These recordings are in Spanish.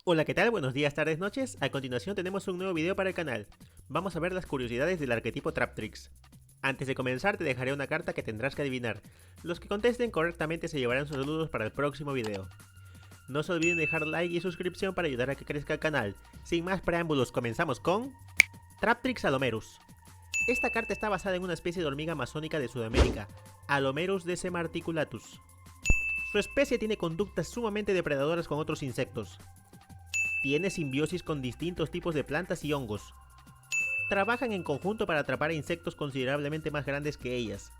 Hola, ¿qué tal? Buenos días, tardes, noches. A continuación tenemos un nuevo video para el canal. Vamos a ver las curiosidades del arquetipo Traptrix. Antes de comenzar te dejaré una carta que tendrás que adivinar. Los que contesten correctamente se llevarán sus saludos para el próximo video. No se olviden dejar like y suscripción para ayudar a que crezca el canal. Sin más preámbulos, comenzamos con Traptrix Alomerus. Esta carta está basada en una especie de hormiga amazónica de Sudamérica, Alomerus decimarticulatus. Su especie tiene conductas sumamente depredadoras con otros insectos. Tiene simbiosis con distintos tipos de plantas y hongos. Trabajan en conjunto para atrapar a insectos considerablemente más grandes que ellas.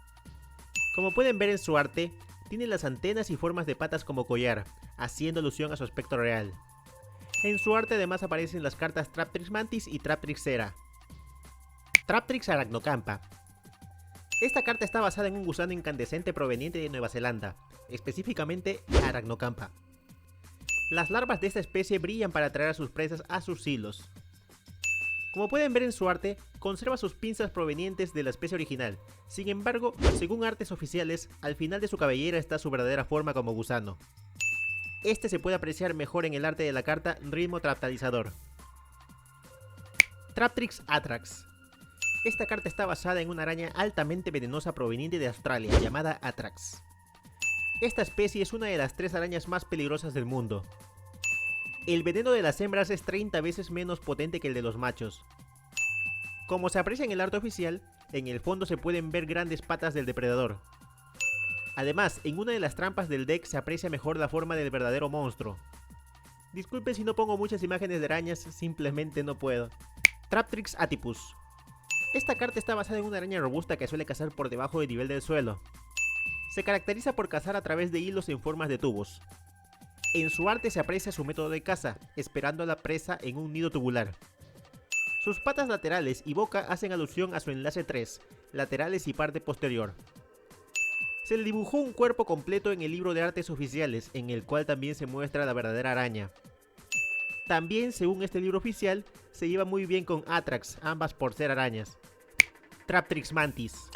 Como pueden ver en su arte, tiene las antenas y formas de patas como collar, haciendo alusión a su aspecto real. En su arte además aparecen las cartas Traptrix Mantis y Traptrix Cera. Traptrix Arachnocampa. Esta carta está basada en un gusano incandescente proveniente de Nueva Zelanda, específicamente Arachnocampa. Las larvas de esta especie brillan para atraer a sus presas a sus hilos. Como pueden ver en su arte, conserva sus pinzas provenientes de la especie original. Sin embargo, según artes oficiales, al final de su cabellera está su verdadera forma como gusano. Este se puede apreciar mejor en el arte de la carta Ritmo Traptalizador. Traptrix Atrax. Esta carta está basada en una araña altamente venenosa proveniente de Australia, llamada Atrax. Esta especie es una de las 3 arañas más peligrosas del mundo. El veneno de las hembras es 30 veces menos potente que el de los machos. Como se aprecia en el arte oficial, en el fondo se pueden ver grandes patas del depredador. Además, en una de las trampas del deck se aprecia mejor la forma del verdadero monstruo. Disculpen si no pongo muchas imágenes de arañas, simplemente no puedo. Traptrix Atypus. Esta carta está basada en una araña robusta que suele cazar por debajo del nivel del suelo. Se caracteriza por cazar a través de hilos en formas de tubos. En su arte se aprecia su método de caza, esperando a la presa en un nido tubular. Sus patas laterales y boca hacen alusión a su enlace 3, laterales y parte posterior. Se le dibujó un cuerpo completo en el libro de artes oficiales, en el cual también se muestra la verdadera araña. También, según este libro oficial, se lleva muy bien con Atrax, ambas por ser arañas. Traptrix Mantis.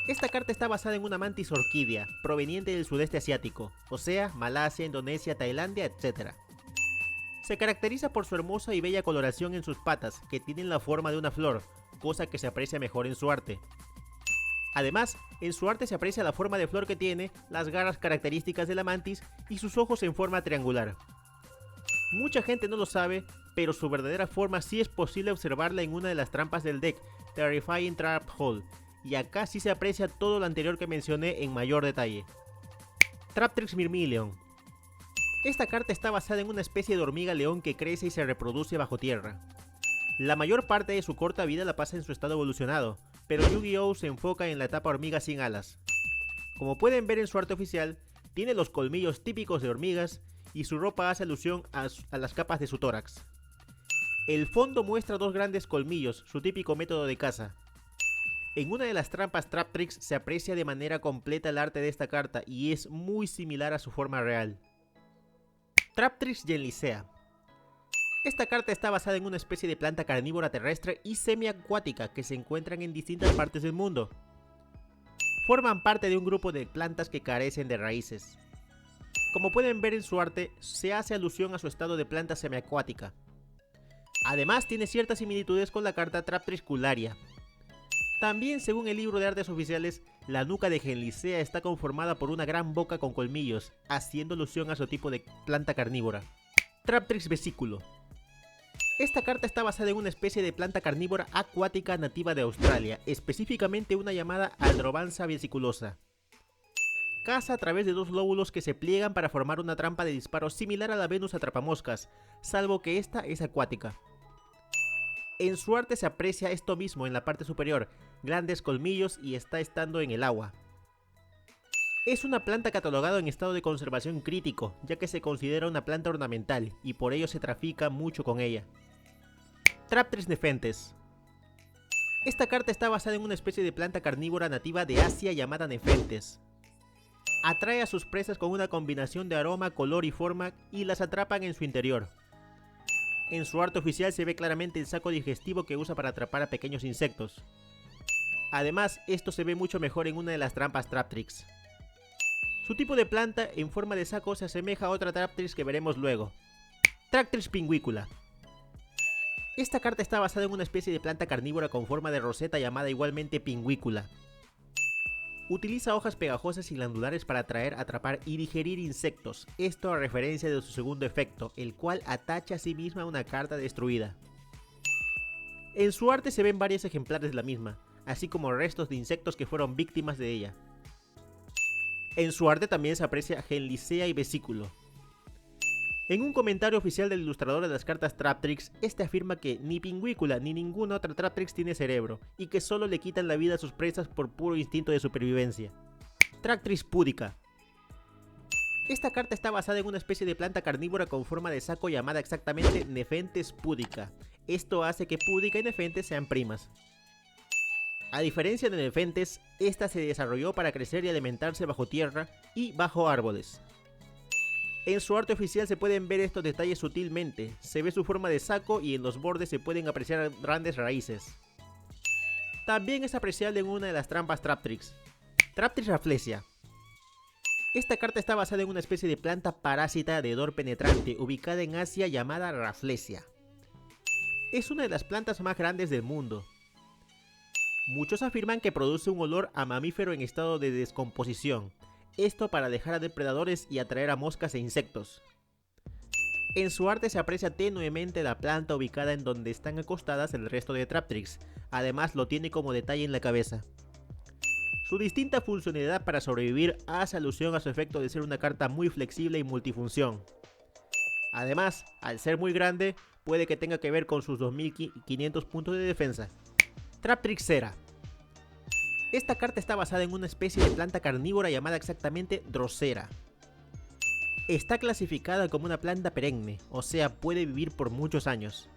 Esta carta está basada en una mantis orquídea, proveniente del sudeste asiático, o sea, Malasia, Indonesia, Tailandia, etc. Se caracteriza por su hermosa y bella coloración en sus patas, que tienen la forma de una flor, cosa que se aprecia mejor en su arte. Además, en su arte se aprecia la forma de flor que tiene, las garras características de la mantis y sus ojos en forma triangular. Mucha gente no lo sabe, pero su verdadera forma sí es posible observarla en una de las trampas del deck, Terrifying Trap Hole, y acá sí se aprecia todo lo anterior que mencioné en mayor detalle. Traptrix Myrmeleon. Esta carta está basada en una especie de hormiga león que crece y se reproduce bajo tierra. La mayor parte de su corta vida la pasa en su estado evolucionado, pero Yu-Gi-Oh! Se enfoca en la etapa hormiga sin alas. Como pueden ver en su arte oficial, tiene los colmillos típicos de hormigas y su ropa hace alusión a las capas de su tórax. El fondo muestra 2 grandes colmillos, su típico método de caza. En una de las trampas Traptrix se aprecia de manera completa el arte de esta carta y es muy similar a su forma real. Traptrix Genlisea. Esta carta está basada en una especie de planta carnívora terrestre y semiacuática que se encuentran en distintas partes del mundo. Forman parte de un grupo de plantas que carecen de raíces. Como pueden ver en su arte, se hace alusión a su estado de planta semiacuática. Además tiene ciertas similitudes con la carta Traptrix Cularia. También, según el libro de artes oficiales, la nuca de Genlisea está conformada por una gran boca con colmillos, haciendo alusión a su tipo de planta carnívora. Traptrix Vesículo. Esta carta está basada en una especie de planta carnívora acuática nativa de Australia, específicamente una llamada Aldrobanza vesiculosa. Caza a través de 2 lóbulos que se pliegan para formar una trampa de disparo similar a la Venus atrapamoscas, salvo que esta es acuática. En su arte se aprecia esto mismo en la parte superior, grandes colmillos y está estando en el agua. Es una planta catalogada en estado de conservación crítico, ya que se considera una planta ornamental y por ello se trafica mucho con ella. Traptrix Nefentes. Esta carta está basada en una especie de planta carnívora nativa de Asia llamada Nefentes. Atrae a sus presas con una combinación de aroma, color y forma y las atrapan en su interior. En su arte oficial se ve claramente el saco digestivo que usa para atrapar a pequeños insectos. Además, esto se ve mucho mejor en una de las trampas Traptrix. Su tipo de planta en forma de saco se asemeja a otra Traptrix que veremos luego. Tractrix pingüicula. Esta carta está basada en una especie de planta carnívora con forma de roseta llamada igualmente pingüicula. Utiliza hojas pegajosas y glandulares para atraer, atrapar y digerir insectos, esto a referencia de su segundo efecto, el cual atacha a sí misma una carta destruida. En su arte se ven varios ejemplares de la misma, así como restos de insectos que fueron víctimas de ella. En su arte también se aprecia Genlisea y Vesículo. En un comentario oficial del ilustrador de las cartas Traptrix, este afirma que ni Pingüicula ni ninguna otra Traptrix tiene cerebro, y que solo le quitan la vida a sus presas por puro instinto de supervivencia. Traptrix púdica. Esta carta está basada en una especie de planta carnívora con forma de saco llamada exactamente Nepenthes pudica. Esto hace que Pudica y Nepenthes sean primas. A diferencia de Nepenthes, esta se desarrolló para crecer y alimentarse bajo tierra y bajo árboles. En su arte oficial se pueden ver estos detalles sutilmente, se ve su forma de saco y en los bordes se pueden apreciar grandes raíces. También es apreciable en una de las trampas Traptrix. Traptrix Rafflesia. Esta carta está basada en una especie de planta parásita de hedor penetrante ubicada en Asia llamada Rafflesia. Es una de las plantas más grandes del mundo. Muchos afirman que produce un olor a mamífero en estado de descomposición. Esto para alejar a depredadores y atraer a moscas e insectos. En su arte se aprecia tenuemente la planta ubicada en donde están acostadas el resto de Traptrix, además lo tiene como detalle en la cabeza. Su distinta funcionalidad para sobrevivir hace alusión a su efecto de ser una carta muy flexible y multifunción. Además, al ser muy grande, puede que tenga que ver con sus 2500 puntos de defensa. Traptrix Cera. Esta carta está basada en una especie de planta carnívora llamada exactamente Drosera. Está clasificada como una planta perenne, o sea, puede vivir por muchos años.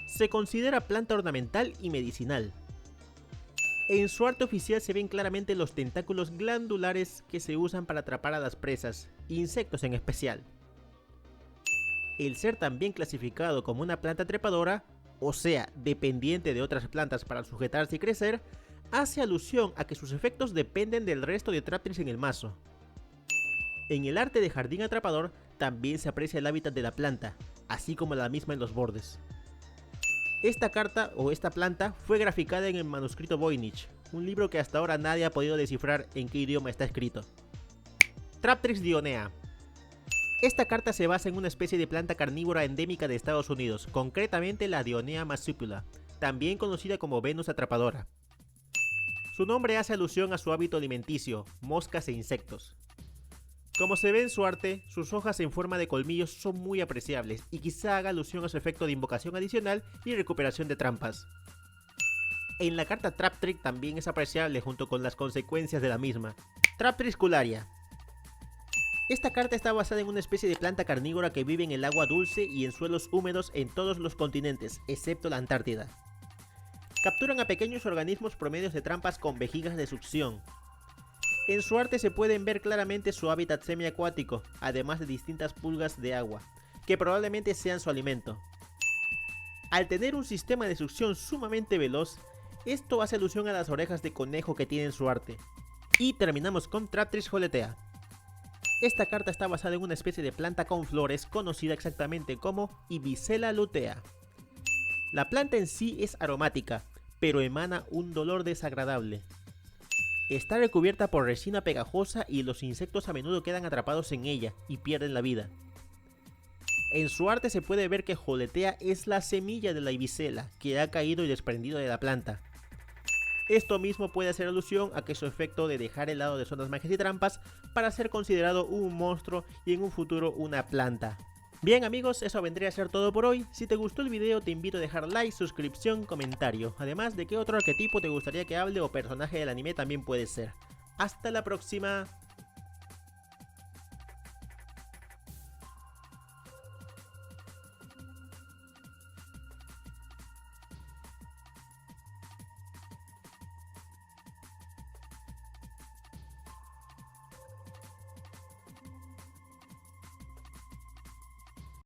Se considera planta ornamental y medicinal. En su arte oficial se ven claramente los tentáculos glandulares que se usan para atrapar a las presas, insectos en especial. El ser también clasificado como una planta trepadora, o sea, dependiente de otras plantas para sujetarse y crecer, hace alusión a que sus efectos dependen del resto de Traptrix en el mazo. En el arte de jardín atrapador también se aprecia el hábitat de la planta, así como la misma en los bordes. Esta carta o esta planta fue graficada en el manuscrito Voynich, un libro que hasta ahora nadie ha podido descifrar en qué idioma está escrito. Traptrix Dionea. Esta carta se basa en una especie de planta carnívora endémica de Estados Unidos, concretamente la Dionea massipula, también conocida como Venus atrapadora. Su nombre hace alusión a su hábito alimenticio, moscas e insectos. Como se ve en su arte, sus hojas en forma de colmillos son muy apreciables y quizá haga alusión a su efecto de invocación adicional y recuperación de trampas. En la carta Traptrix también es apreciable junto con las consecuencias de la misma. Traptrix cularia. Esta carta está basada en una especie de planta carnívora que vive en el agua dulce y en suelos húmedos en todos los continentes, excepto la Antártida. Capturan a pequeños organismos promedios de trampas con vejigas de succión. En su arte se pueden ver claramente su hábitat semiacuático, además de distintas pulgas de agua, que probablemente sean su alimento. Al tener un sistema de succión sumamente veloz, esto hace alusión a las orejas de conejo que tiene en su arte. Y terminamos con Traptrix Joletea. Esta carta está basada en una especie de planta con flores conocida exactamente como Ibicella lutea. La planta en sí es aromática, pero emana un dolor desagradable. Está recubierta por resina pegajosa y los insectos a menudo quedan atrapados en ella y pierden la vida. En su arte se puede ver que Joletea es la semilla de la Ibicella que ha caído y desprendido de la planta. Esto mismo puede hacer alusión a que su efecto de dejar el lado de zonas mágicas y trampas para ser considerado un monstruo y en un futuro una planta. Bien amigos, eso vendría a ser todo por hoy. Si te gustó el video te invito a dejar like, suscripción, comentario. Además de qué otro arquetipo te gustaría que hable o personaje del anime también puede ser. Hasta la próxima.